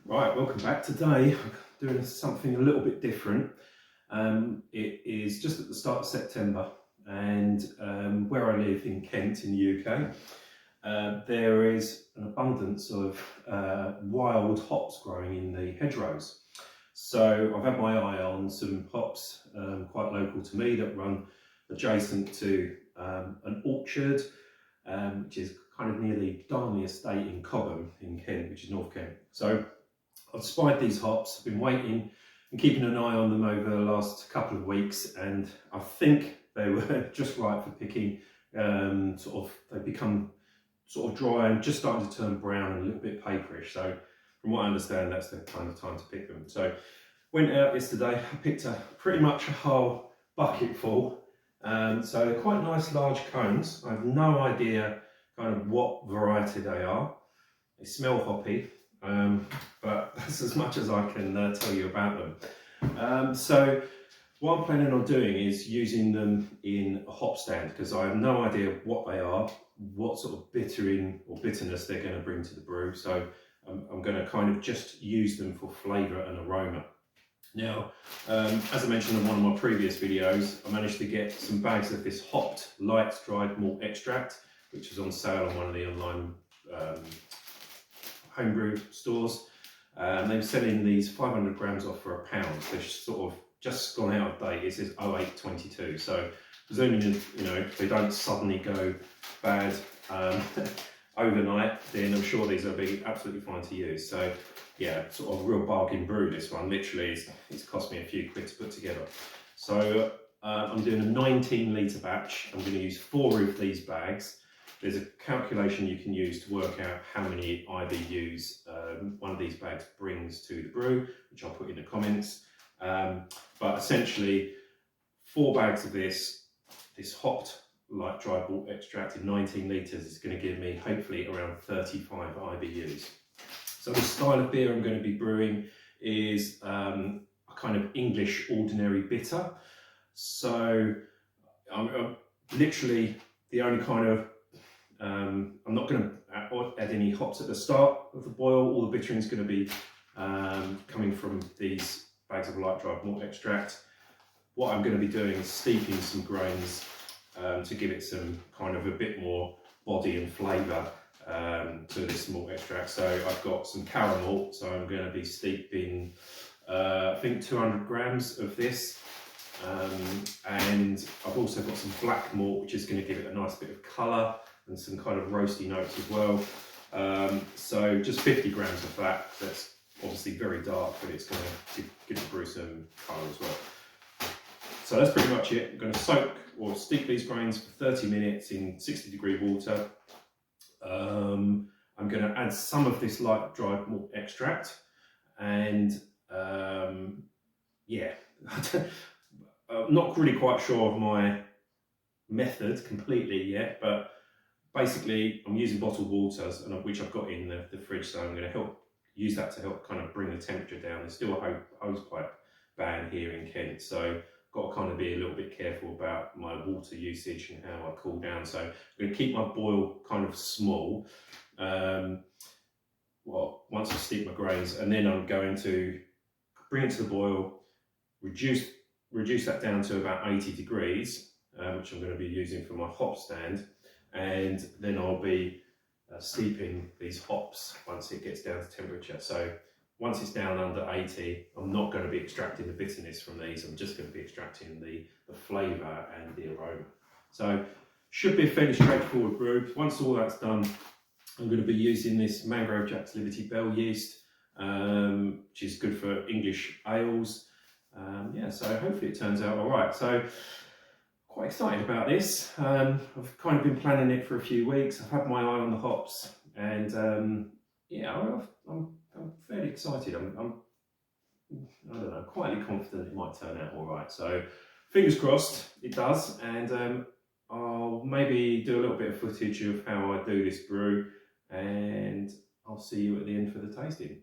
Right, welcome back. Today I'm doing something a little bit different. It is just at the start of September, and where I live in Kent in the UK, there is an abundance of wild hops growing in the hedgerows. So I've had my eye on some hops quite local to me that run adjacent to an orchard, which is kind of near the Darnley estate in Cobham in Kent, which is North Kent. So I've spied these hops, been waiting and keeping an eye on them over the last couple of weeks, and I think they were just right for picking. They become sort of dry and just starting to turn brown and a little bit paperish. So from what I understand, that's the kind of time to pick them. So went out yesterday, I picked pretty much a whole bucket full. So they're quite nice large cones. I have no idea kind of what variety they are. They smell hoppy. But that's as much as I can tell you about them. So what I'm planning on doing is using them in a hop stand, because I have no idea what they are, what sort of bittering or bitterness they're going to bring to the brew. So I'm going to kind of just use them for flavour and aroma. Now, as I mentioned in one of my previous videos, I managed to get some bags of this hopped Light Dried Malt extract, which is on sale on one of the online homebrew stores. They were selling these 500 grams off for £1. They're sort of just gone out of date. It says 0822. So presuming they don't suddenly go bad overnight, then I'm sure these will be absolutely fine to use. So yeah, sort of a real bargain brew. This one literally it's cost me a few quid to put together. So I'm doing a 19 litre batch. I'm going to use 4 of these bags. There's a calculation you can use to work out how many IBUs one of these bags brings to the brew, which I'll put in the comments. But essentially, 4 bags of this hopped Light Dried Malt extract in 19 litres is going to give me hopefully around 35 IBUs. So the style of beer I'm going to be brewing is a kind of English ordinary bitter. So I'm literally the only kind of I'm not going to add any hops at the start of the boil. All the bittering is going to be coming from these bags of Light Dried Malt extract. What I'm going to be doing is steeping some grains to give it some kind of a bit more body and flavour to this malt extract. So I've got some Caramalt, so I'm going to be steeping I think 200 grams of this. And I've also got some black malt, which is going to give it a nice bit of colour and some kind of roasty notes as well. So just 50 grams of that. That's obviously very dark, but it's going to give the brew some colour as well. So that's pretty much it. I'm going to soak or steep these grains for 30 minutes in 60-degree water. I'm going to add some of this Light Dried Malt extract, and yeah, I'm not really quite sure of my method completely yet, but basically I'm using bottled waters, which I've got in the fridge, so I'm going to use that to help kind of bring the temperature down. There's still a hose pipe ban here in Kent, so I've got to kind of be a little bit careful about my water usage and how I cool down. So I'm going to keep my boil kind of small. Once I steep my grains, and then I'm going to bring it to the boil, reduce that down to about 80 degrees, which I'm going to be using for my hop stand, and then I'll be steeping these hops once it gets down to temperature. So once it's down under 80, I'm not going to be extracting the bitterness from these. I'm just going to be extracting the flavour and the aroma. So should be a fairly straightforward brew. Once all that's done, I'm going to be using this Mangrove Jack's Liberty Bell yeast, which is good for English ales. Yeah, so hopefully it turns out all right. So quite excited about this. I've kind of been planning it for a few weeks. I've had my eye on the hops, and yeah, I'm fairly excited. I don't know, quietly confident it might turn out all right. So fingers crossed it does, and I'll maybe do a little bit of footage of how I do this brew, and I'll see you at the end for the tasting.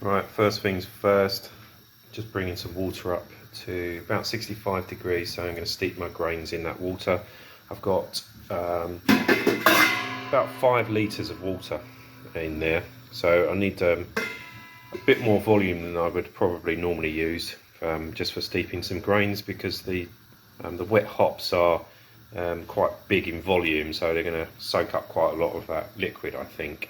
Right, first things first, just bringing some water up to about 65 degrees, so I'm going to steep my grains in that water. I've got about 5 litres of water in there, so I need a bit more volume than I would probably normally use just for steeping some grains, because the wet hops are quite big in volume, so they're going to soak up quite a lot of that liquid, I think,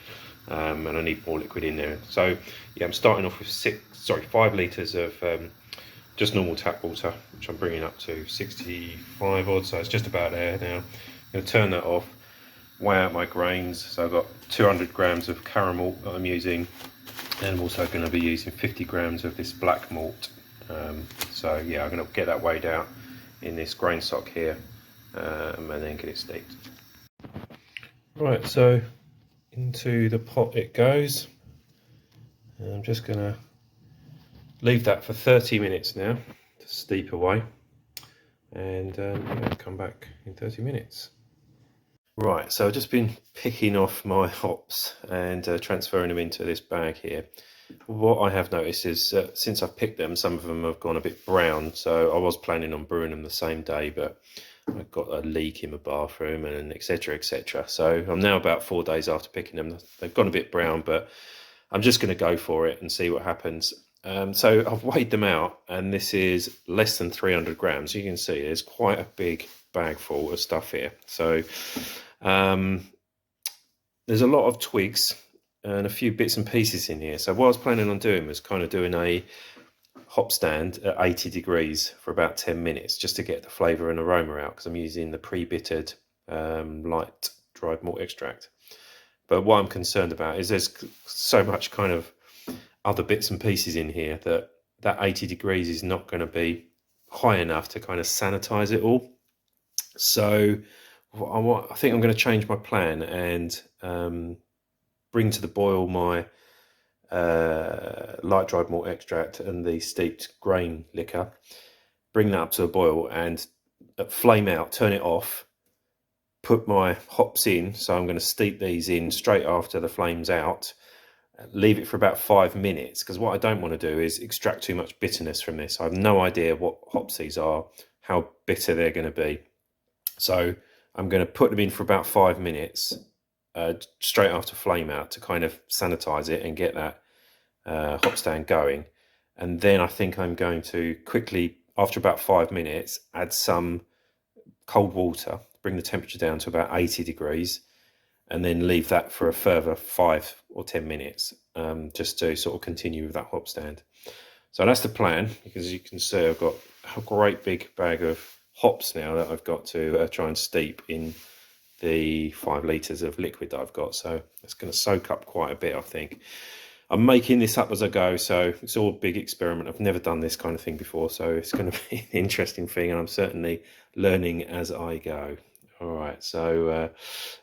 and I need more liquid in there. So yeah, I'm starting off with 5 litres of just normal tap water, which I'm bringing up to 65 odd, so it's just about there now. I'm going to turn that off, weigh out my grains. So I've got 200 grams of Caramalt that I'm using, and I'm also going to be using 50 grams of this black malt. So yeah, I'm going to get that weighed out in this grain stock here, and then get it steeped. Right, so into the pot it goes. I'm just going to leave that for 30 minutes now to steep away, and I'll come back in 30 minutes. Right, so I've just been picking off my hops and transferring them into this bag here. What I have noticed is since I've picked them, some of them have gone a bit brown, so I was planning on brewing them the same day, but I've got a leak in my bathroom and etc, etc. So I'm now about 4 days after picking them. They've gone a bit brown, but I'm just going to go for it and see what happens. So I've weighed them out, and this is less than 300 grams. You can see there's quite a big bag full of stuff here. So there's a lot of twigs and a few bits and pieces in here. So what I was planning on doing was kind of doing a hop stand at 80 degrees for about 10 minutes just to get the flavour and aroma out, because I'm using the pre-bittered light dried malt extract. But what I'm concerned about is there's so much kind of other bits and pieces in here that 80 degrees is not going to be high enough to kind of sanitize it all. So I think I'm going to change my plan and bring to the boil my light dried malt extract and the steeped grain liquor, bring that up to a boil and flame out, turn it off, put my hops in. So I'm going to steep these in straight after the flame's out, leave it for about 5 minutes, because what I don't want to do is extract too much bitterness from this. I have no idea what hops these are, how bitter they're going to be. So I'm going to put them in for about 5 minutes straight after flame out to kind of sanitize it and get that hop stand going. And then I think I'm going to quickly, after about 5 minutes, add some cold water, bring the temperature down to about 80 degrees, and then leave that for a further 5 or 10 minutes just to sort of continue with that hop stand. So that's the plan, because as you can see, I've got a great big bag of hops now that I've got to try and steep in the 5 litres of liquid that I've got. So it's going to soak up quite a bit, I think. I'm making this up as I go, so it's all a big experiment. I've never done this kind of thing before, so it's going to be an interesting thing, and I'm certainly learning as I go. All right, so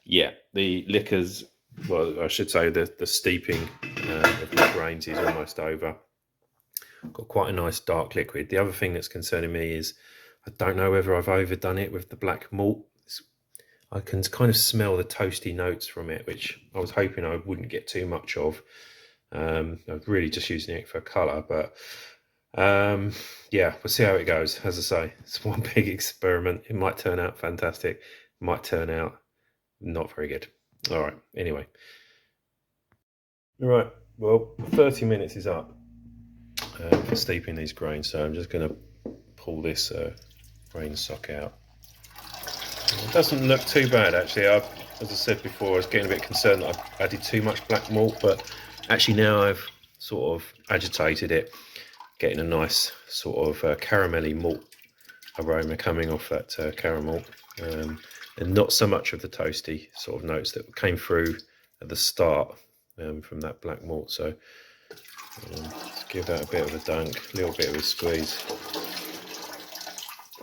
yeah, the liquors, well, I should say the steeping of the grains is almost over. Got quite a nice dark liquid. The other thing that's concerning me is I don't know whether I've overdone it with the black malt. I can kind of smell the toasty notes from it, which I was hoping I wouldn't get too much of. I'm really just using it for colour, but yeah, we'll see how it goes. As I say, it's one big experiment. It might turn out fantastic, it might turn out not very good. All right, anyway. All right, well, 30 minutes is up for steeping these grains, so I'm just going to pull this grain stock out. It doesn't look too bad, actually. As I said before, I was getting a bit concerned that I've added too much black malt, but actually now I've sort of agitated it, getting a nice sort of caramelly malt aroma coming off that Caramalt, and not so much of the toasty sort of notes that came through at the start from that black malt. So let's give that a bit of a dunk, a little bit of a squeeze,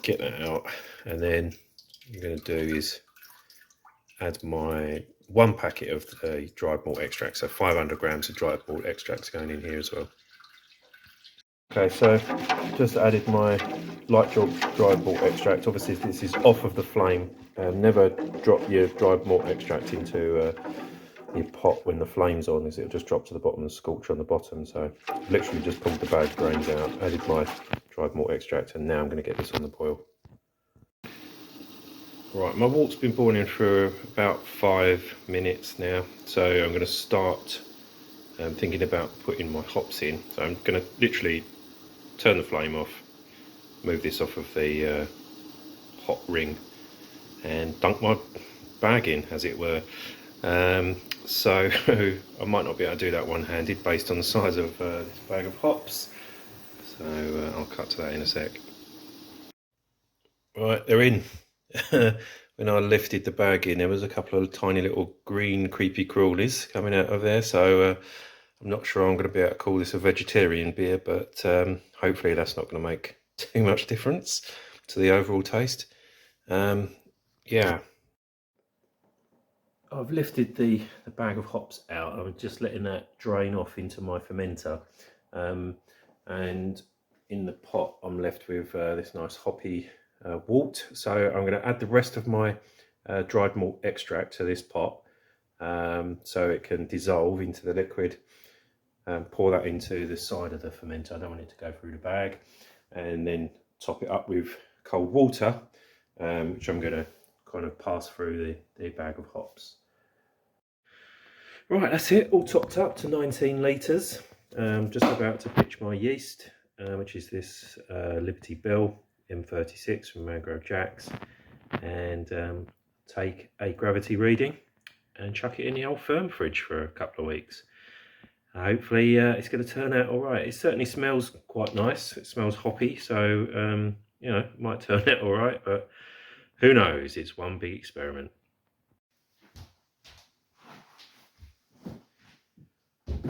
get that out, and then what I'm going to do is add my 1 packet of the dried malt extract, so 500 grams of dried malt extracts going in here as well. Okay, so just added my light dried malt extract. Obviously this is off of the flame. Never drop your dried malt extract into your pot when the flame's on is it'll just drop to the bottom and scorch on the bottom. So I've literally just pulled the bag grains out, added my dried malt extract, and now I'm going to get this on the boil. Right, my malt's been boiling for about 5 minutes now, so I'm going to start thinking about putting my hops in. So I'm going to literally turn the flame off, move this off of the hot ring, and dunk my bag in, as it were. So I might not be able to do that one-handed based on the size of this bag of hops, so I'll cut to that in a sec. Right, they're in. When I lifted the bag in, there was a couple of tiny little green creepy crawlies coming out of there, so I'm not sure I'm going to be able to call this a vegetarian beer, but hopefully that's not going to make too much difference to the overall taste. Yeah. I've lifted the bag of hops out. I'm just letting that drain off into my fermenter, and in the pot I'm left with this nice hoppy wort. So I'm going to add the rest of my dried malt extract to this pot, so it can dissolve into the liquid. Pour that into the side of the fermenter. I don't want it to go through the bag, and then top it up with cold water, which I'm going to kind of pass through the bag of hops. Right, that's it, all topped up to 19 litres. Just about to pitch my yeast, which is this Liberty Bell M36 from Mangrove Jacks, and take a gravity reading and chuck it in the old firm fridge for a couple of weeks. Hopefully it's going to turn out all right. It certainly smells quite nice. It smells hoppy, so you know, it might turn out all right, but who knows? It's one big experiment.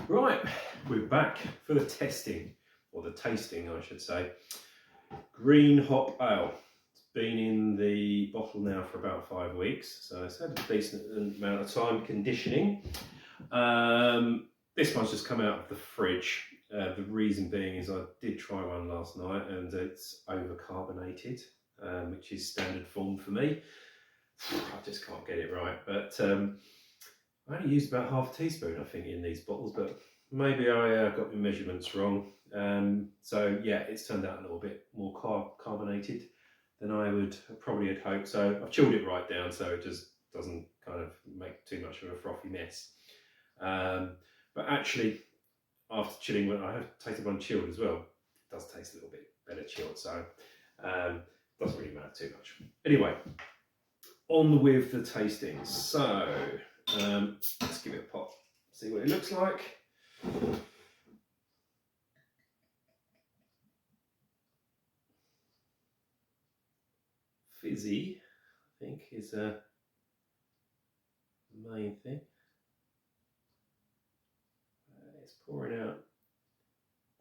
Right, we're back for the testing, or the tasting I should say. Green hop ale. It's been in the bottle now for about 5 weeks, so it's had a decent amount of time conditioning. This one's just come out of the fridge. The reason being is I did try one last night and it's over-carbonated, which is standard form for me. I just can't get it right, but I only used about half a teaspoon, I think, in these bottles, but maybe I got the measurements wrong. So yeah, it's turned out a little bit more carbonated than I would probably had hoped. So I've chilled it right down so it just doesn't kind of make too much of a frothy mess. But actually, after chilling, when I have tasted one chilled as well, it does taste a little bit better chilled, so doesn't really matter too much. Anyway, on with the tasting. So let's give it a pop, see what it looks like. Fizzy, I think, is the main thing. It's pouring out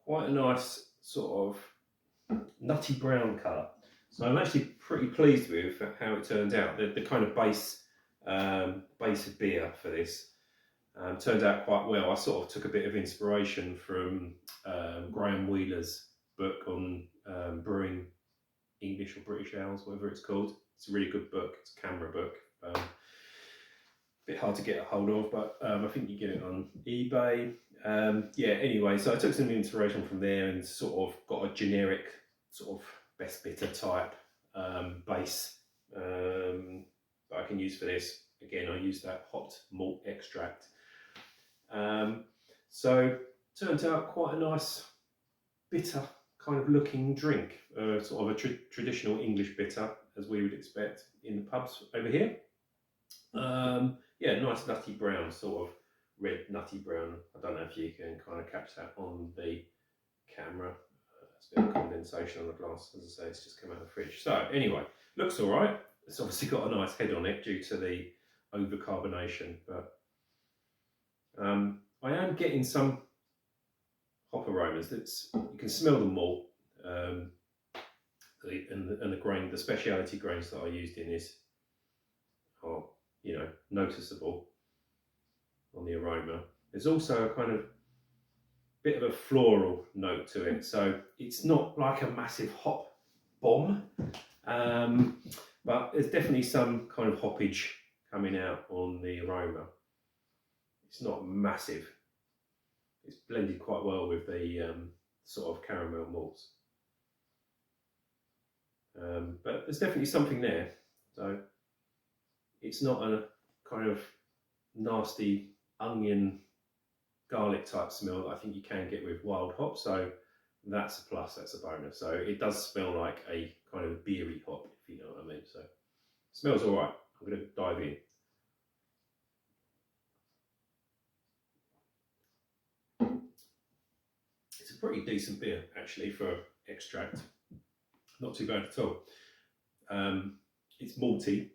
quite a nice sort of nutty brown colour. So I'm actually pretty pleased with how it turned out. The kind of base of beer for this turned out quite well. I sort of took a bit of inspiration from Graham Wheeler's book on brewing English or British ales, whatever it's called. It's a really good book. It's a camera book. Bit hard to get a hold of, but I think you get it on eBay. Yeah, anyway, so I took some inspiration from there and sort of got a generic sort of best bitter type base that I can use for this. Again, I use that hopped malt extract. So turned out quite a nice bitter kind of looking drink, sort of a traditional English bitter as we would expect in the pubs over here. Yeah, nice nutty brown, sort of red nutty brown. I don't know if you can kind of catch that on the camera. There's a bit of condensation on the glass, as I say, it's just come out of the fridge. So anyway, looks all right. It's obviously got a nice head on it due to the over-carbonation, but I am getting some hop aromas. You can smell the malt, and the grain, the speciality grains that I used in this are, you know, noticeable on the aroma. There's also a kind of bit of a floral note to it, so it's not like a massive hop bomb, but there's definitely some kind of hoppage coming out on the aroma. It's not massive. It's blended quite well with the sort of caramel malts. But there's definitely something there. So it's not a kind of nasty onion garlic type smell that I think you can get with wild hop. So that's a plus, that's a bonus. So it does smell like a kind of beery hop, if you know what I mean. So it smells all right. I'm going to dive in. It's a pretty decent beer actually for extract. Not too bad at all. It's malty.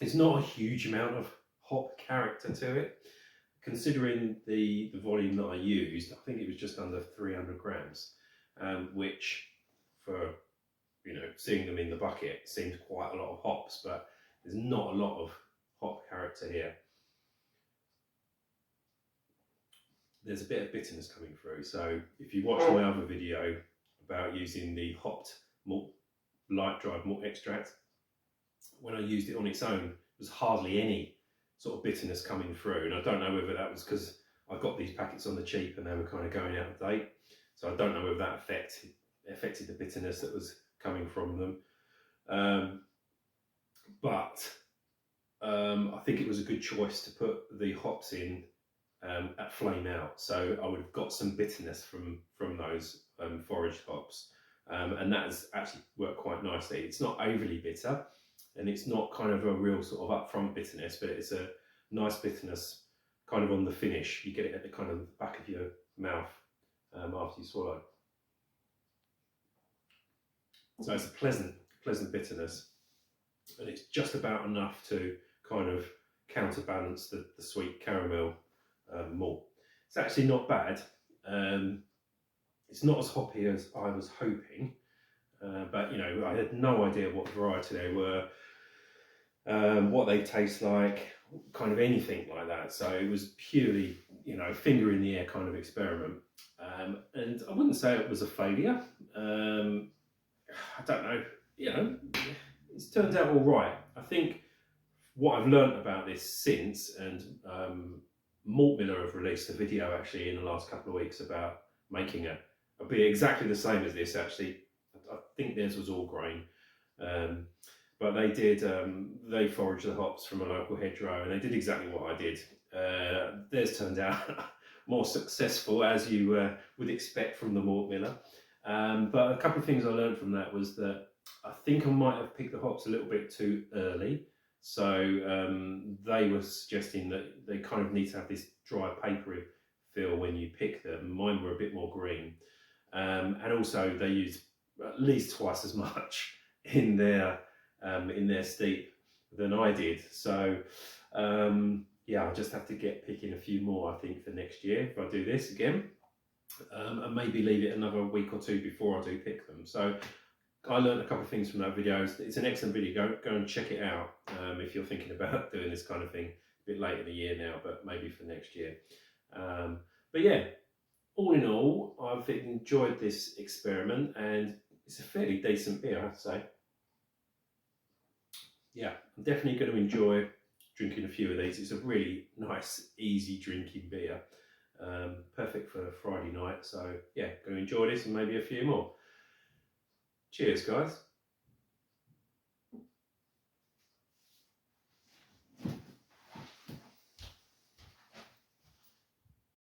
It's not a huge amount of hop character to it. Considering the volume that I used, I think it was just under 300 grams, which for, you know, seeing them in the bucket seemed quite a lot of hops, but there's not a lot of hop character here. There's a bit of bitterness coming through. So if you watch my other video about using the hopped malt, light dried malt extract, when I used it on its own, there was hardly any sort of bitterness coming through. And I don't know whether that was because I got these packets on the cheap and they were kind of going out of date. So I don't know whether that affected the bitterness that was coming from them. But I think it was a good choice to put the hops in at flame out. So I would have got some bitterness from those foraged hops. And that has actually worked quite nicely. It's not overly bitter, and it's not kind of a real sort of upfront bitterness, but it's a nice bitterness kind of on the finish. You get it at the kind of back of your mouth after you swallow. So it's a pleasant bitterness, and it's just about enough to kind of counterbalance the sweet caramel malt. It's actually not bad. It's not as hoppy as I was hoping, but you know, I had no idea what variety they were, what they taste like, kind of anything like that. So it was purely, you know, finger in the air kind of experiment. And I wouldn't say it was a failure. I don't know, you know, it's turned out all right. I think what I've learned about this since, and Malt Miller have released a video actually in the last couple of weeks about making a beer exactly the same as this actually. I think theirs was all grain, but they did, they foraged the hops from a local hedgerow, and they did exactly what I did. Theirs turned out more successful, as you would expect from the Malt Miller. But a couple of things I learned from that was that I think I might have picked the hops a little bit too early. So they were suggesting that they kind of need to have this dry papery feel when you pick them. Mine were a bit more green. And also they used at least twice as much in their steep than I did. So yeah, I'll just have to get picking a few more, I think, for next year if I do this again. And maybe leave it another week or two before I do pick them. So I learned a couple of things from that video. It's an excellent video. Go and check it out if you're thinking about doing this kind of thing. A bit late in the year now, but maybe for next year. But yeah, all in all, I've enjoyed this experiment, and it's a fairly decent beer, I have to say. Yeah, I'm definitely going to enjoy drinking a few of these. It's a really nice, easy drinking beer. Perfect for Friday night. So yeah, going to enjoy this and maybe a few more. Cheers, guys.